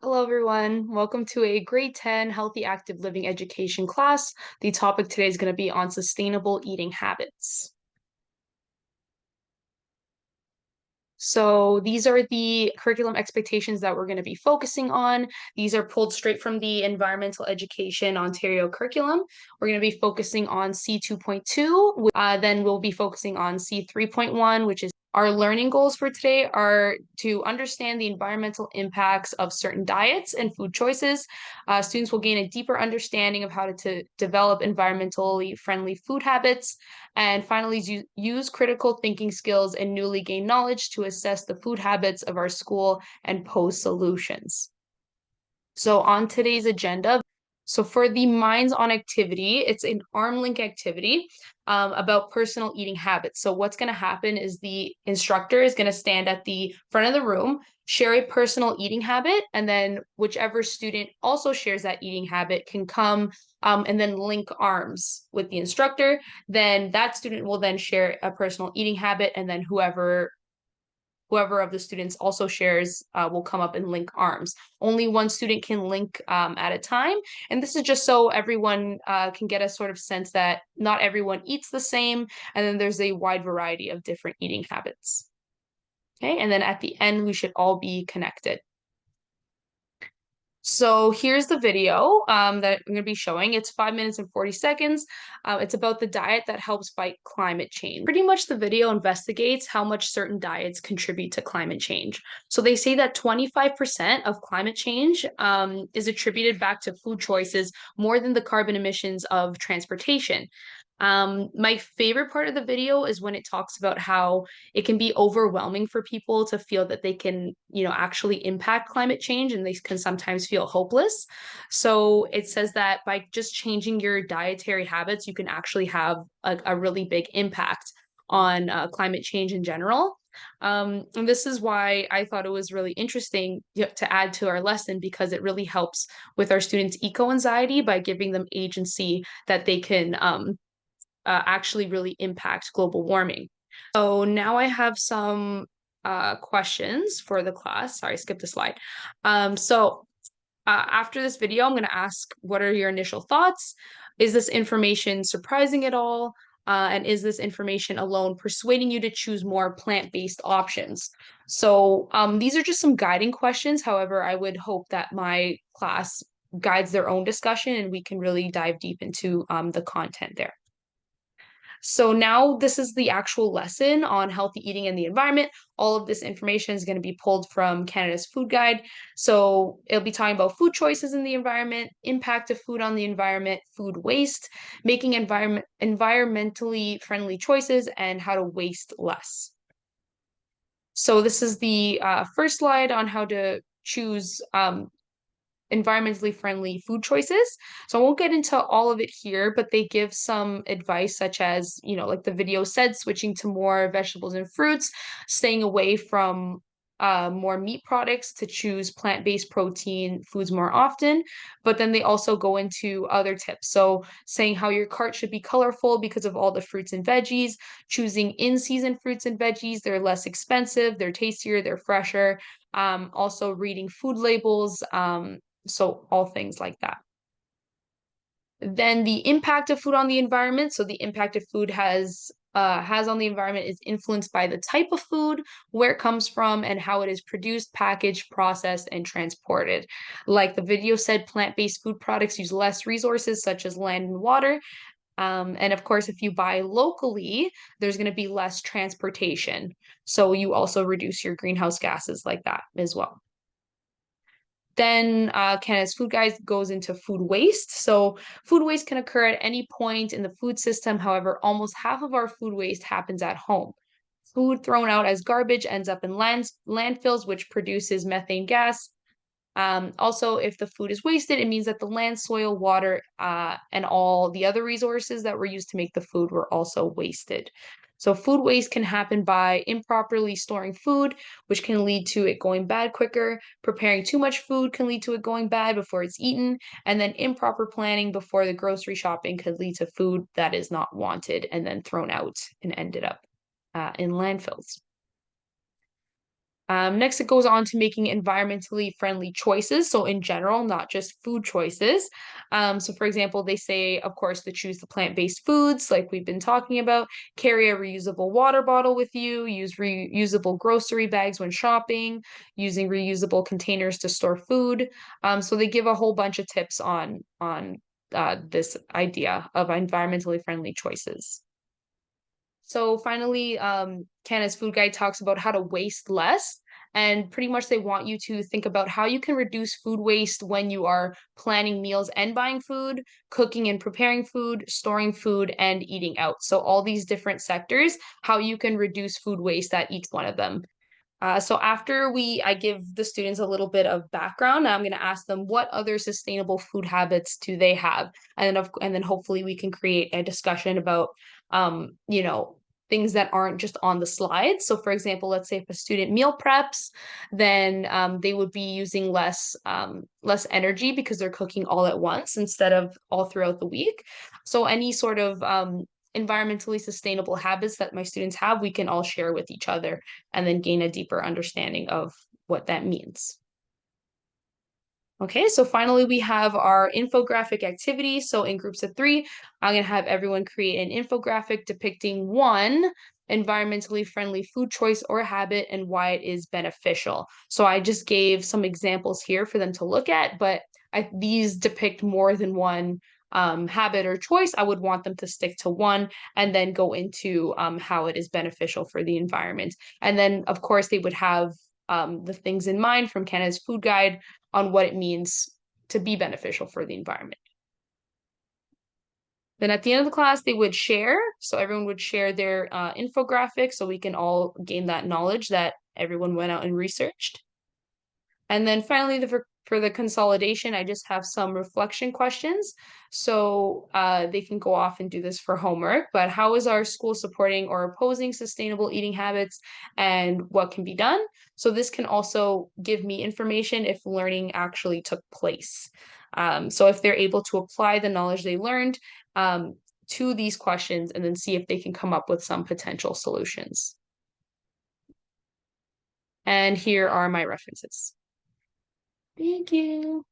Hello, everyone. Welcome to a grade 10 healthy active living education class. The topic today is going to be on sustainable eating habits. So these are the curriculum expectations that we're going to be focusing on. These are pulled straight from the Environmental Education Ontario curriculum. We're going to be focusing on C2.2. Then we'll be focusing on C3.1, which is our learning goals for today are to understand the environmental impacts of certain diets and food choices. Students will gain a deeper understanding of how to develop environmentally friendly food habits. And finally, use critical thinking skills and newly gained knowledge to assess the food habits of our school and pose solutions. So on today's agenda, so for the Minds On activity, it's an arm link activity about personal eating habits. So what's going to happen is the instructor is going to stand at the front of the room, share a personal eating habit, and then whichever student also shares that eating habit can come and then link arms with the instructor. Then that student will then share a personal eating habit, and then whoever of the students also shares will come up and link arms. Only one student can link at a time. And this is just so everyone can get a sort of sense that not everyone eats the same. And then there's a wide variety of different eating habits. Okay. And then at the end, we should all be connected. So here's the video that I'm going to be showing. It's 5 minutes and 40 seconds. It's about the diet that helps fight climate change. Pretty much the video investigates how much certain diets contribute to climate change. So they say that 25% of climate change is attributed back to food choices more than the carbon emissions of transportation. My favorite part of the video is when it talks about how it can be overwhelming for people to feel that they can, actually impact climate change and they can sometimes feel hopeless. So it says that by just changing your dietary habits, you can actually have a really big impact on climate change in general. And this is why I thought it was really interesting to add to our lesson because it really helps with our students' eco anxiety by giving them agency that they can actually really impact global warming. So now I have some questions for the class. Sorry, I skipped a slide. After this video, I'm going to ask, what are your initial thoughts? Is this information surprising at all? And is this information alone persuading you to choose more plant-based options? So these are just some guiding questions. However, I would hope that my class guides their own discussion and we can really dive deep into the content there. So now this is the actual lesson on healthy eating and the environment. All of this information is going to be pulled from Canada's Food Guide. So it'll be talking about food choices in the environment, impact of food on the environment, food waste, making environmentally friendly choices, and how to waste less. So this is the first slide on how to choose environmentally friendly food choices. So I won't get into all of it here, but they give some advice such as, like the video said, switching to more vegetables and fruits, staying away from more meat products to choose plant-based protein foods more often. But then they also go into other tips. So saying how your cart should be colorful because of all the fruits and veggies, choosing in-season fruits and veggies. They're less expensive, they're tastier, they're fresher. Also reading food labels, so all things like that. Then the impact of food on the environment. So the impact of food has on the environment is influenced by the type of food, where it comes from, and how it is produced, packaged, processed, and transported. Like the video said, plant-based food products use less resources such as land and water. And of course, if you buy locally, there's going to be less transportation. So you also reduce your greenhouse gases like that as well. Then Canada's Food Guide goes into food waste. So food waste can occur at any point in the food system. However, almost half of our food waste happens at home. Food thrown out as garbage ends up in landfills, which produces methane gas. Also, if the food is wasted, it means that the land, soil, water, and all the other resources that were used to make the food were also wasted. So food waste can happen by improperly storing food, which can lead to it going bad quicker. Preparing too much food can lead to it going bad before it's eaten. And then improper planning before the grocery shopping could lead to food that is not wanted and then thrown out and ended up in landfills. Next, it goes on to making environmentally friendly choices. So, in general, not just food choices. So, for example, they say, of course, to choose the plant-based foods, like we've been talking about, carry a reusable water bottle with you, use reusable grocery bags when shopping, using reusable containers to store food. So, they give a whole bunch of tips on this idea of environmentally friendly choices. So finally, Canada's food guide talks about how to waste less. And pretty much they want you to think about how you can reduce food waste when you are planning meals and buying food, cooking and preparing food, storing food, and eating out. So all these different sectors, how you can reduce food waste at each one of them. So after I give the students a little bit of background, I'm going to ask them what other sustainable food habits do they have, and then hopefully we can create a discussion about, you know, things that aren't just on the slides. So for example, let's say if a student meal preps, then they would be using less energy because they're cooking all at once instead of all throughout the week. So any sort of environmentally sustainable habits that my students have, we can all share with each other and then gain a deeper understanding of what that means. Okay, so finally we have our infographic activity. So in groups of three, I'm going to have everyone create an infographic depicting one environmentally friendly food choice or habit and why it is beneficial. So I just gave some examples here for them to look at, but these depict more than one habit or choice. I would want them to stick to one and then go into how it is beneficial for the environment. And then, of course, they would have the things in mind from Canada's food guide on what it means to be beneficial for the environment. Then at the end of the class, they would share. So everyone would share their infographic so we can all gain that knowledge that everyone went out and researched. And then finally, for the consolidation, I just have some reflection questions. So they can go off and do this for homework. But how is our school supporting or opposing sustainable eating habits and what can be done? So this can also give me information if learning actually took place. So if they're able to apply the knowledge they learned to these questions and then see if they can come up with some potential solutions. And here are my references. Thank you.